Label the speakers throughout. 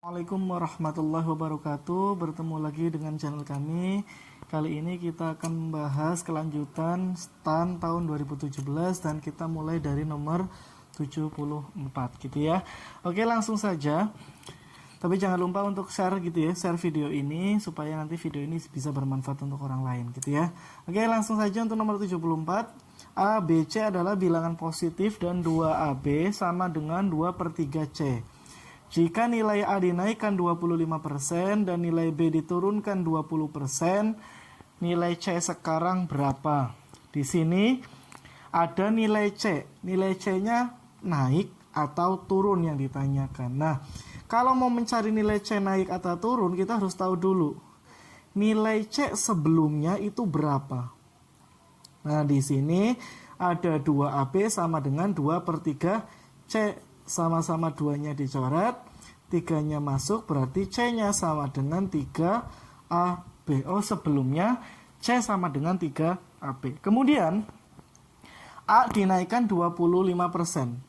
Speaker 1: Assalamualaikum warahmatullahi wabarakatuh. Bertemu lagi dengan channel kami. Kali ini kita akan membahas kelanjutan STAN tahun 2017 dan kita mulai dari nomor 74 gitu ya. Oke, langsung saja. Tapi jangan lupa untuk share gitu ya, share video ini supaya nanti video ini bisa bermanfaat untuk orang lain gitu ya. Oke, langsung saja untuk nomor 74. A, B, C adalah bilangan positif dan 2AB sama dengan 2/3C. Jika nilai A dinaikkan 25% dan nilai B diturunkan 20%, nilai C sekarang berapa? Di sini ada nilai C. Nilai C-nya naik atau turun yang ditanyakan. Nah, kalau mau mencari nilai C naik atau turun, kita harus tahu dulu nilai C sebelumnya itu berapa. Nah, di sini ada 2AB sama dengan 2/3C. Sama-sama 2-nya dicoret, 3-nya masuk, berarti C-nya sama dengan 3AB. Oh, sebelumnya C sama dengan 3AB. Kemudian A dinaikkan 25%.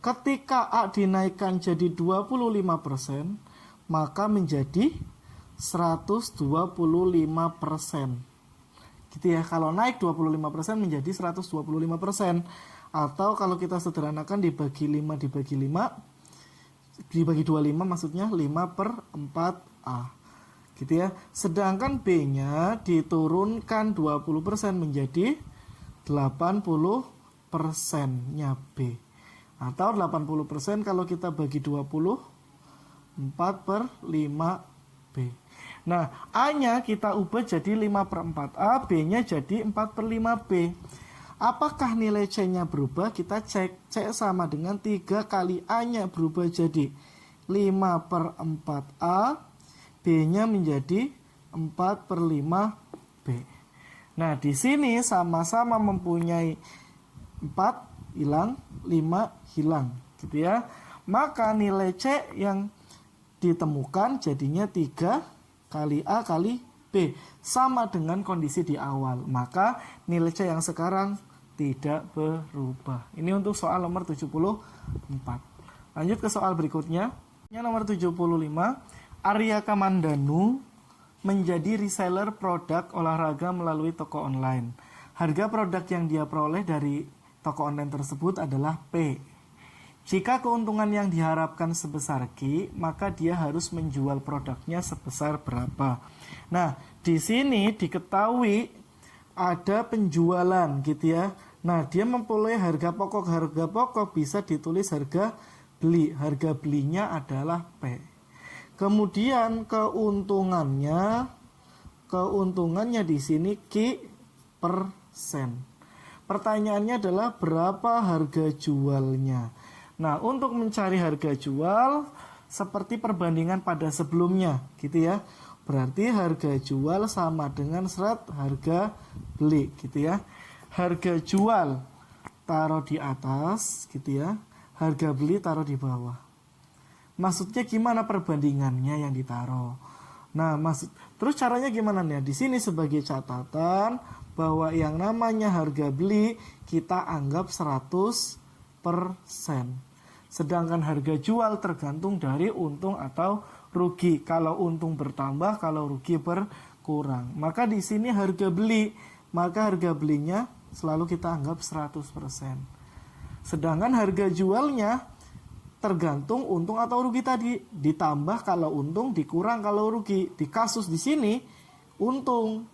Speaker 1: Ketika A dinaikkan jadi 25%, maka menjadi 125%. Gitu ya, kalau naik 25% menjadi 125%. Atau kalau kita sederhanakan dibagi 5 dibagi 25 maksudnya 5/4A. Gitu ya. Sedangkan B-nya diturunkan 20% menjadi 80%-nya B. Atau 80% kalau kita bagi 20, 4/5B. Nah, A-nya kita ubah jadi 5/4A, B-nya jadi 4/5B. Apakah nilai C-nya berubah? Kita cek. C sama dengan 3 kali A-nya berubah jadi 5/4A, B-nya menjadi 4/5B. Nah, di sini sama-sama mempunyai 4 hilang, 5 hilang, gitu ya. Maka nilai C yang ditemukan jadinya 3 kali A kali B, sama dengan kondisi di awal. Maka nilai C yang sekarang tidak berubah. Ini untuk soal nomor 74. Lanjut ke soal berikutnya. Yang nomor 75. Arya Kamandanu menjadi reseller produk olahraga melalui toko online. Harga produk yang dia peroleh dari toko online tersebut adalah P. Jika keuntungan yang diharapkan sebesar Q, maka dia harus menjual produknya sebesar berapa. Nah, di sini diketahui ada penjualan gitu ya. Nah, dia memperoleh harga pokok bisa ditulis harga beli. Harga belinya adalah P. Kemudian keuntungannya di sini Q persen. Pertanyaannya adalah berapa harga jualnya. Nah, untuk mencari harga jual seperti perbandingan pada sebelumnya gitu ya. Berarti harga jual sama dengan harga beli gitu ya. Harga jual taruh di atas gitu ya. Harga beli taruh di bawah. Maksudnya gimana perbandingannya yang ditaruh? Nah, terus caranya gimana nih? Di sini sebagai catatan bahwa yang namanya harga beli kita anggap 100%. Sedangkan harga jual tergantung dari untung atau rugi. Kalau untung bertambah, kalau rugi berkurang. Maka di sini harga beli, maka harga belinya selalu kita anggap 100%. Sedangkan harga jualnya tergantung untung atau rugi tadi. Ditambah kalau untung, dikurang kalau rugi. Di kasus di sini untung.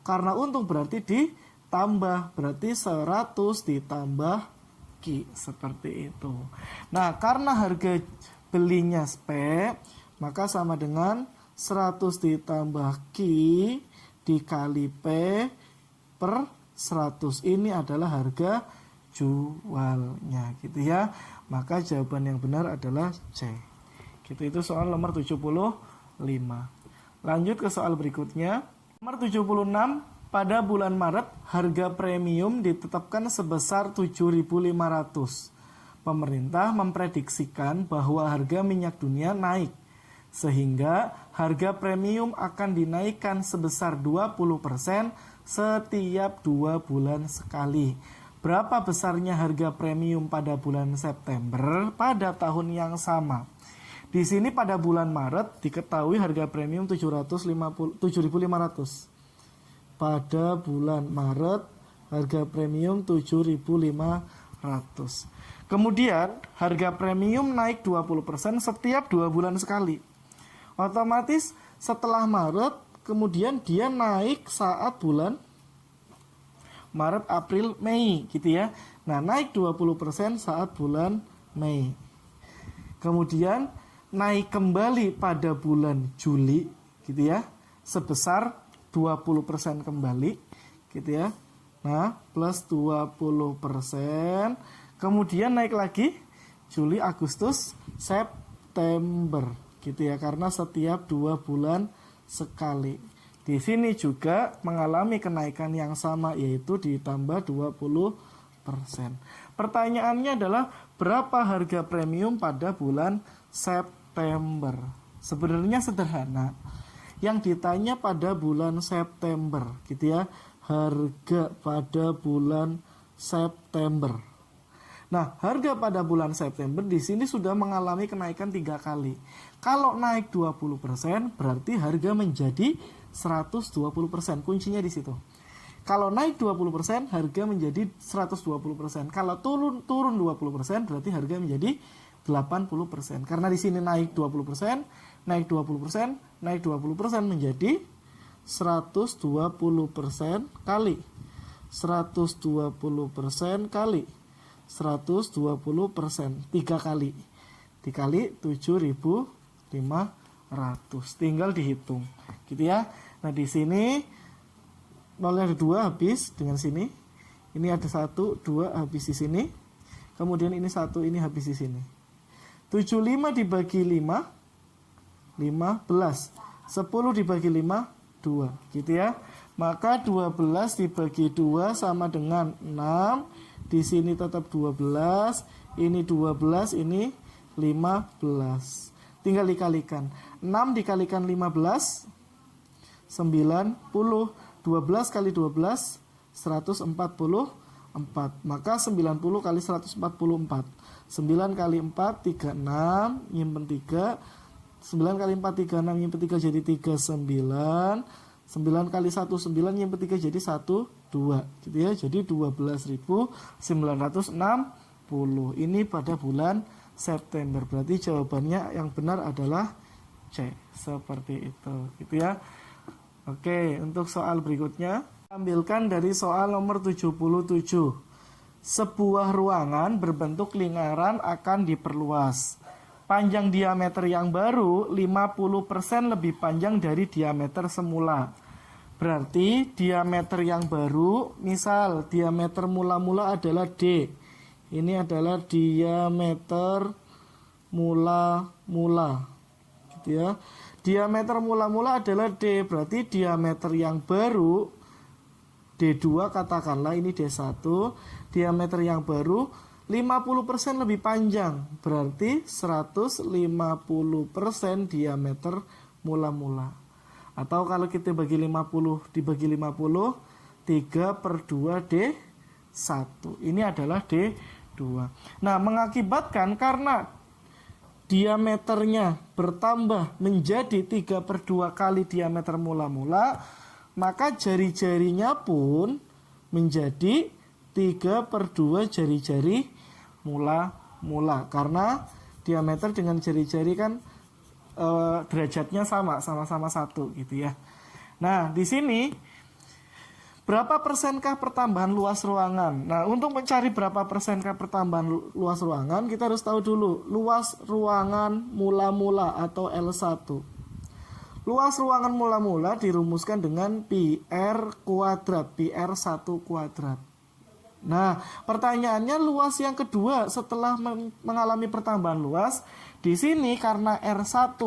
Speaker 1: Karena untung berarti ditambah. Berarti 100 ditambah Q. Seperti itu. Nah, karena harga belinya P, maka sama dengan 100 ditambah Q dikali P per 100. Ini adalah harga jualnya gitu ya. Maka jawaban yang benar adalah C. Gitu, itu soal nomor 75. Lanjut ke soal berikutnya. Nomor 76. Pada bulan Maret, harga premium ditetapkan sebesar 7.500. Pemerintah memprediksikan bahwa harga minyak dunia naik, sehingga harga premium akan dinaikkan sebesar 20% setiap 2 bulan sekali. Berapa besarnya harga premium pada bulan September pada tahun yang sama? Di sini pada bulan Maret diketahui harga premium 7.500. Pada bulan Maret harga premium 7.500. Kemudian harga premium naik 20% setiap 2 bulan sekali. Otomatis setelah Maret kemudian dia naik saat bulan Maret, April, Mei gitu ya. Nah, naik 20% saat bulan Mei. Kemudian naik kembali pada bulan Juli gitu ya, sebesar 20% kembali gitu ya. Nah, plus 20%. Kemudian naik lagi Juli, Agustus, September gitu ya, karena setiap 2 bulan sekali. Di sini juga mengalami kenaikan yang sama, yaitu ditambah 20%. Pertanyaannya adalah berapa harga premium pada bulan September? Sebenarnya sederhana. Yang ditanya pada bulan September gitu ya, harga pada bulan September. Nah, harga pada bulan September di sini sudah mengalami kenaikan 3 kali. Kalau naik 20% berarti harga menjadi 120%. Kuncinya di situ. Kalau naik 20% harga menjadi 120%. Kalau turun 20% berarti harga menjadi 80%. Karena di sini naik 20%, naik 20%, naik 20% menjadi 120% kali 120% kali 120%, 3 kali dikali 7.500, tinggal dihitung gitu ya. Nah, di sini nolnya ada 2 habis dengan sini, ini ada 1, 2 habis di sini, kemudian ini 1, ini habis di sini. 75 dibagi 5 15, 10 dibagi 5 2 gitu ya. Maka 12 dibagi 2 sama dengan 6. Di sini tetap 12, ini 12, ini 15. Tinggal dikalikan. 6 dikalikan 15, 90. 12 kali 12, 144. Maka 90 kali 144. 9 kali 4, 36, nyimpen 3. 9 kali 4, 36, nyimpen 3 jadi 39. 9 kali 1, 9, nyimpen 3 jadi 1, 2 gitu ya. Jadi 12.960. Ini pada bulan September. Berarti jawabannya yang benar adalah C. Seperti itu gitu ya. Oke, untuk soal berikutnya ambilkan dari soal nomor 77. Sebuah ruangan berbentuk lingkaran akan diperluas. Panjang diameter yang baru 50% lebih panjang dari diameter semula. Berarti diameter yang baru, misal diameter mula-mula adalah D. Ini adalah diameter mula-mula. Gitu ya. Diameter mula-mula adalah D, berarti diameter yang baru D2 katakanlah, ini D1. Diameter yang baru 50% lebih panjang, berarti 150% diameter mula-mula. Atau kalau kita bagi 50 dibagi 50, 3/2 D1. Ini adalah D2. Nah, mengakibatkan karena diameternya bertambah menjadi 3/2 kali diameter mula-mula, maka jari-jarinya pun menjadi 3/2 jari-jari mula-mula. Karena diameter dengan jari-jari kan derajatnya sama-sama 1 gitu ya. Nah, di sini berapa persenkah pertambahan luas ruangan? Nah, untuk mencari berapa persenkah pertambahan luas ruangan, kita harus tahu dulu luas ruangan mula-mula atau L1. Luas ruangan mula-mula dirumuskan dengan pi R kuadrat, pi R1 kuadrat. Nah, pertanyaannya luas yang kedua setelah mengalami pertambahan luas, di sini karena R1,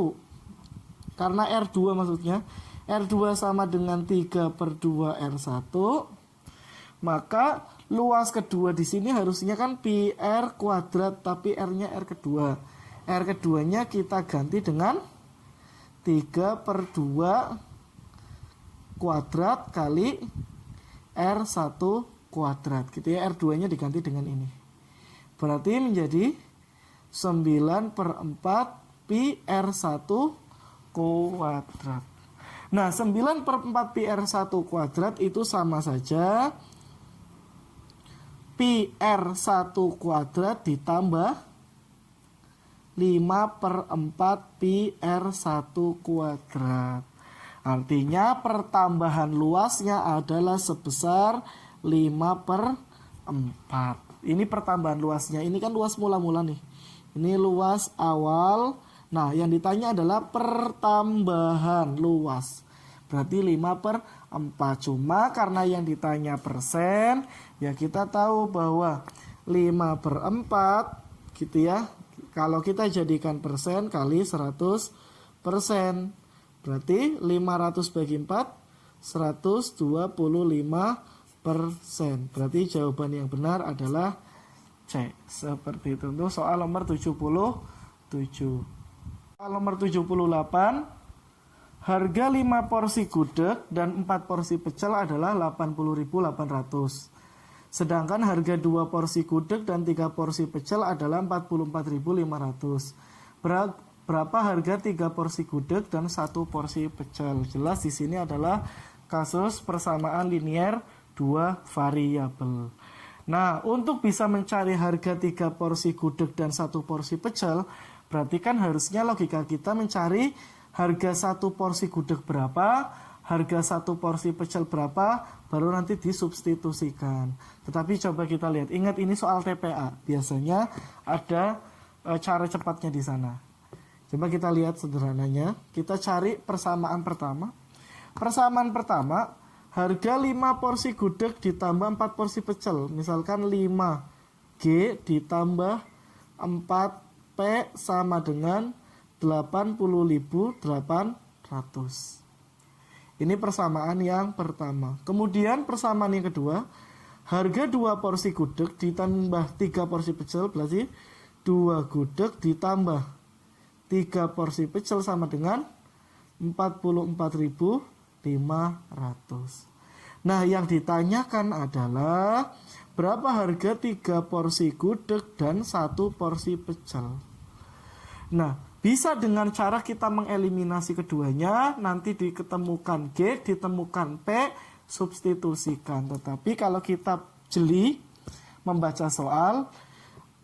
Speaker 1: karena R2 maksudnya, R2 sama dengan 3/2 R1, maka luas kedua di sini harusnya kan pi R kuadrat, tapi R-nya R kedua. R keduanya kita ganti dengan 3/2 kuadrat kali R1 kuadrat gitu ya. R2 nya diganti dengan ini, berarti menjadi 9/4 pi R1 kuadrat. Nah, 9 per 4 pi R1 kuadrat itu sama saja pi R1 kuadrat ditambah 5 per 4 pi R1 kuadrat. Artinya pertambahan luasnya adalah sebesar 5 per 4. Ini pertambahan luasnya. Ini kan luas mula-mula nih. Ini luas awal. Nah, yang ditanya adalah pertambahan luas. Berarti 5 per 4. Cuma karena yang ditanya persen, ya kita tahu bahwa 5 per 4 gitu ya. Kalau kita jadikan persen kali 100%. Berarti 500 bagi 4, 125%. Berarti jawaban yang benar adalah C. Seperti itu. Untuk soal nomor 77. Soal nomor 78. Harga 5 porsi gudeg dan 4 porsi pecel adalah 80.800. Sedangkan harga 2 porsi gudeg dan 3 porsi pecel adalah 44.500. Berapa harga 3 porsi gudeg dan 1 porsi pecel? Jelas di sini adalah kasus persamaan linier 2 variabel. Nah, untuk bisa mencari harga 3 porsi gudeg dan 1 porsi pecel, berarti kan harusnya logika kita mencari harga 1 porsi gudeg berapa, harga 1 porsi pecel berapa, baru nanti disubstitusikan. Tetapi coba kita lihat, ingat ini soal TPA, biasanya ada cara cepatnya di sana. Coba kita lihat sederhananya, kita cari persamaan pertama. Persamaan pertama, harga 5 porsi gudeg ditambah 4 porsi pecel, misalkan 5G ditambah 4P sama dengan 80.800. Ini persamaan yang pertama. Kemudian persamaan yang kedua, harga 2 porsi gudeg ditambah 3 porsi pecel, berarti 2 gudeg ditambah 3 porsi pecel sama dengan 44.500. Nah, yang ditanyakan adalah berapa harga 3 porsi gudeg dan 1 porsi pecel. Nah, bisa dengan cara kita mengeliminasi keduanya, nanti diketemukan G, ditemukan P, substitusikan. Tetapi kalau kita jeli membaca soal,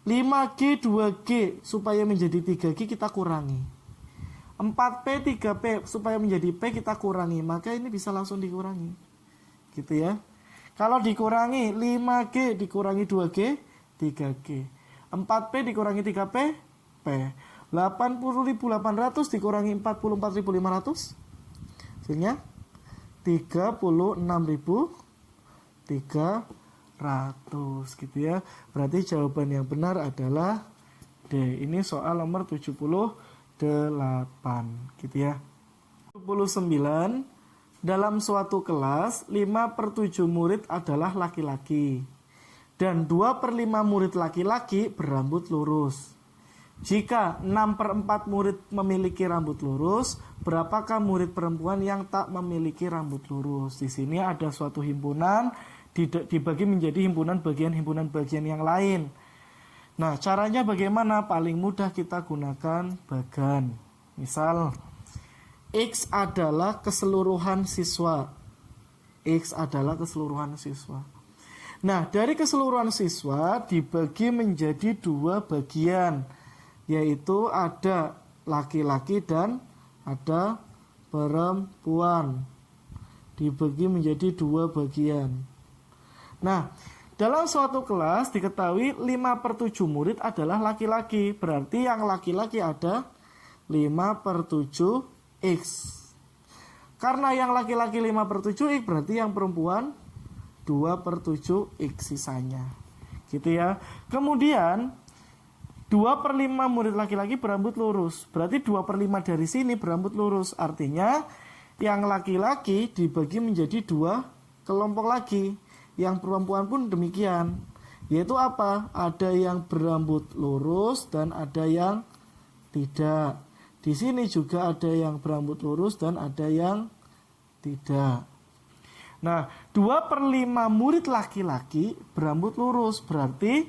Speaker 1: 5G, 2G supaya menjadi 3G kita kurangi. 4P, 3P supaya menjadi P kita kurangi. Maka ini bisa langsung dikurangi. Gitu ya. Kalau dikurangi 5G dikurangi 2G, 3G. 4P dikurangi 3P, P. 80.800 dikurangi 44.500, hasilnya 36.300 gitu ya. Berarti jawaban yang benar adalah D. Ini soal nomor 78 gitu ya. 79. Dalam suatu kelas 5/7 murid adalah laki-laki dan 2/5 murid laki-laki berambut lurus. Jika 6/4 murid memiliki rambut lurus, berapakah murid perempuan yang tak memiliki rambut lurus? Di sini ada suatu himpunan dibagi menjadi himpunan bagian yang lain. Nah, caranya bagaimana? Paling mudah kita gunakan bagan. Misal, X adalah keseluruhan siswa. X adalah keseluruhan siswa. Nah, dari keseluruhan siswa dibagi menjadi 2 bagian, yaitu ada laki-laki dan ada perempuan. Dibagi menjadi 2 bagian. Nah, dalam suatu kelas diketahui 5/7 murid adalah laki-laki. Berarti yang laki-laki ada 5/7 X. Karena yang laki-laki 5/7 X, berarti yang perempuan 2/7 X sisanya. Gitu ya. Kemudian 2/5 murid laki-laki berambut lurus. Berarti 2/5 dari sini berambut lurus. Artinya yang laki-laki dibagi menjadi 2 kelompok lagi. Yang perempuan pun demikian. Yaitu apa? Ada yang berambut lurus dan ada yang tidak. Di sini juga ada yang berambut lurus dan ada yang tidak. Nah, 2/5 murid laki-laki berambut lurus. Berarti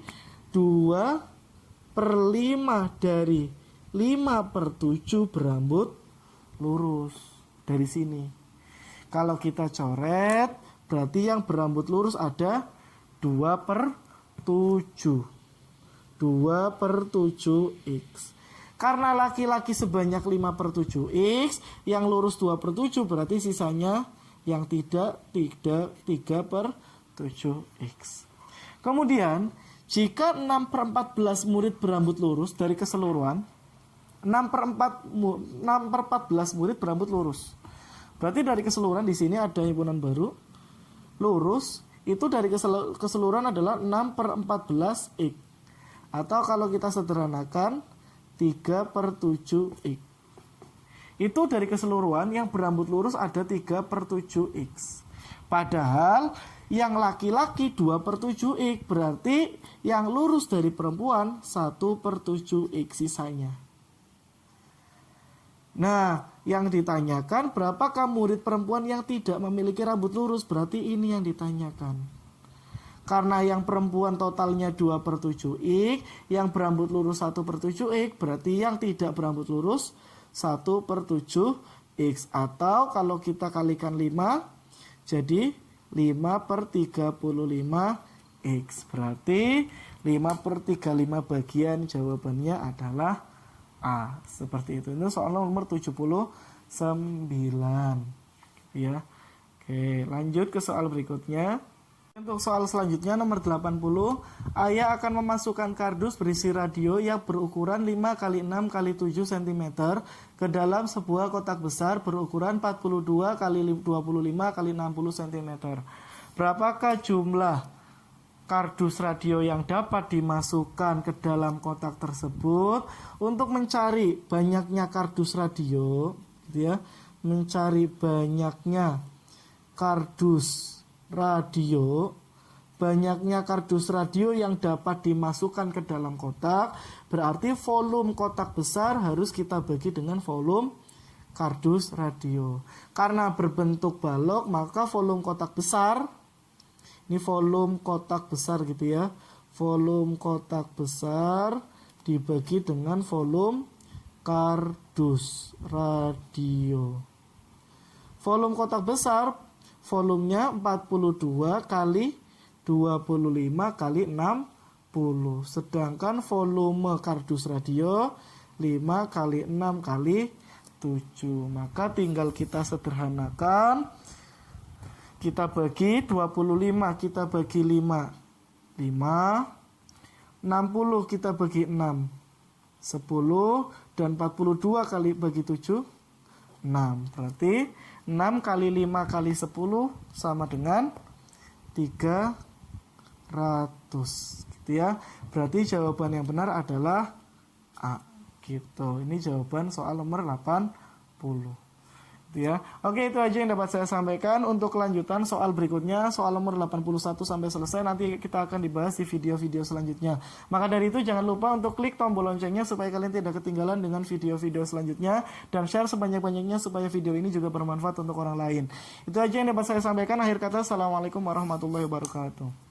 Speaker 1: 2/5 dari 5/7 berambut lurus dari sini. Kalau kita coret, berarti yang berambut lurus ada 2/7. 2/7x. Karena laki-laki sebanyak 5/7x, yang lurus 2/7, berarti sisanya yang tidak 3/7x. Kemudian, jika 6/14 murid berambut lurus dari keseluruhan, 6/14 murid berambut lurus. Berarti dari keseluruhan di sini ada himpunan baru. Lurus itu dari keseluruhan adalah 6/14x. Atau kalau kita sederhanakan 3/7x. Itu dari keseluruhan yang berambut lurus ada 3/7x. Padahal yang laki-laki 2/7x, berarti yang lurus dari perempuan 1/7x sisanya. Nah, yang ditanyakan berapakah murid perempuan yang tidak memiliki rambut lurus, berarti ini yang ditanyakan. Karena yang perempuan totalnya 2/7x, yang berambut lurus 1/7x, berarti yang tidak berambut lurus 1/7x. Atau kalau kita kalikan 5, jadi 5/35x. Berarti 5/35 bagian, jawabannya adalah A. Seperti itu. Ini soal nomor 79. Ya. Oke, lanjut ke soal berikutnya. Untuk soal selanjutnya nomor 80, ayah akan memasukkan kardus berisi radio yang berukuran 5 x 6 x 7 cm ke dalam sebuah kotak besar berukuran 42 x 25 x 60 cm. Berapakah jumlah kardus radio yang dapat dimasukkan ke dalam kotak tersebut? Untuk mencari banyaknya kardus radio, gitu ya, mencari banyaknya kardus radio, banyaknya kardus radio yang dapat dimasukkan ke dalam kotak, berarti volume kotak besar harus kita bagi dengan volume kardus radio. Karena berbentuk balok, maka volume kotak besar, ini volume kotak besar gitu ya, volume kotak besar dibagi dengan volume kardus radio. Volume kotak besar, volumenya 42 kali 25 kali 60. Sedangkan volume kardus radio 5 kali 6 kali 7. Maka tinggal kita sederhanakan. Kita bagi 25, kita bagi 5. 5. 60 kita bagi 6. 10. Dan 42 kali bagi 7. 6. Berarti 6 kali 5 kali 10 sama dengan 300 gitu ya. Berarti jawaban yang benar adalah A gitu. Ini jawaban soal nomor 80 gitu ya. Oke, itu aja yang dapat saya sampaikan. Untuk kelanjutan soal berikutnya, soal nomor 81 sampai selesai, nanti kita akan dibahas di video-video selanjutnya. Maka dari itu jangan lupa untuk klik tombol loncengnya supaya kalian tidak ketinggalan dengan video-video selanjutnya, dan share sebanyak-banyaknya supaya video ini juga bermanfaat untuk orang lain. Itu aja yang dapat saya sampaikan. Akhir kata, assalamualaikum warahmatullahi wabarakatuh.